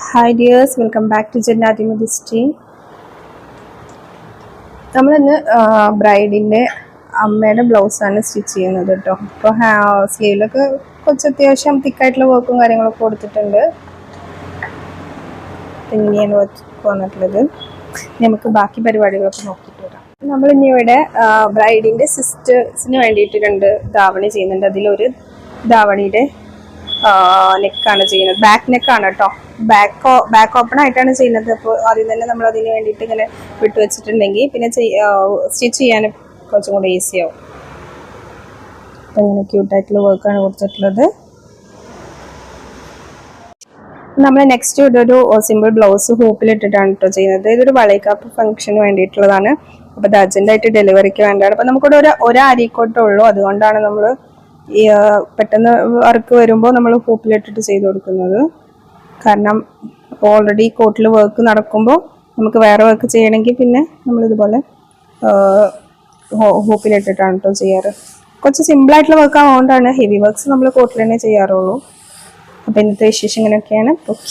Hi dears, welcome back to Jannati Modesty. നമ്മളിന്ന് ബ്രൈഡിൻ്റെ അമ്മയുടെ ബ്ലൗസാണ് stitch ചെയ്യുന്നത് കേട്ടോ. അപ്പോൾ സ്ലീവിലൊക്കെ കുറച്ച് അത്യാവശ്യം തിക്കായിട്ടുള്ള വർക്കും കാര്യങ്ങളൊക്കെ കൊടുത്തിട്ടുണ്ട്. ഇങ്ങനെയാണ് വന്നിട്ടുള്ളത്. നമുക്ക് ബാക്കി പരിപാടികളൊക്കെ നോക്കിയിട്ട് വരാം. നമ്മളിനി ഇവിടെ ബ്രൈഡിൻ്റെ സിസ്റ്റേഴ്സിന് വേണ്ടിയിട്ട് 2 ധാവണി ചെയ്യുന്നുണ്ട്. അതിലൊരു ധാവണിയുടെ നെക്കാണ് ചെയ്യുന്നത്. ബാക്ക് നെക്കാണ് കേട്ടോ. ബാക്ക് ഓപ്പൺ ആയിട്ടാണ് ചെയ്യുന്നത്. അപ്പോൾ ആദ്യം തന്നെ നമ്മൾ അതിന് വേണ്ടിയിട്ട് ഇങ്ങനെ വിട്ടു വെച്ചിട്ടുണ്ടെങ്കിൽ പിന്നെ സ്റ്റിച്ച് ചെയ്യാൻ കുറച്ചും കൂടെ ഈസി ആവും. അപ്പം ഇങ്ങനെ ക്യൂട്ടായിട്ടുള്ള വർക്കാണ് കൊടുത്തിട്ടുള്ളത്. നമ്മൾ നെക്സ്റ്റ് ഇതൊരു സിമ്പിൾ ബ്ലൗസ് ഹൂപ്പിലിട്ടിട്ടാണ് കേട്ടോ ചെയ്യുന്നത്. ഇതൊരു വളൈക്കാപ്പ് ഫംഗ്ഷന് വേണ്ടിയിട്ടുള്ളതാണ്. അപ്പോൾ ഇത് അർജൻറ്റായിട്ട് ഡെലിവറിക്ക് വേണ്ടിയാണ്. അപ്പോൾ നമുക്കിവിടെ ഒരു അരിക്കോട്ടേ ഉള്ളൂ. അതുകൊണ്ടാണ് നമ്മൾ ഈ പെട്ടെന്ന് വർക്ക് വരുമ്പോൾ നമ്മൾ ഹൂപ്പിലിട്ടിട്ട് ചെയ്ത് കൊടുക്കുന്നത്. കാരണം ഓൾറെഡി കോട്ടിൽ വർക്ക് നടക്കുമ്പോൾ നമുക്ക് വേറെ വർക്ക് ചെയ്യണമെങ്കിൽ പിന്നെ നമ്മളിതുപോലെ ഹൂപ്പിലിട്ടിട്ടാണ് കേട്ടോ ചെയ്യാറ്. കുറച്ച് സിമ്പിളായിട്ടുള്ള വർക്ക് ആയതുകൊണ്ടാണ്. ഹെവി വർക്ക്സ് നമ്മൾ കോട്ടിൽ തന്നെ ചെയ്യാറുള്ളൂ. അപ്പോൾ ഇന്നത്തെ വിശേഷം ഇങ്ങനെയൊക്കെയാണ്. ഓക്കെ.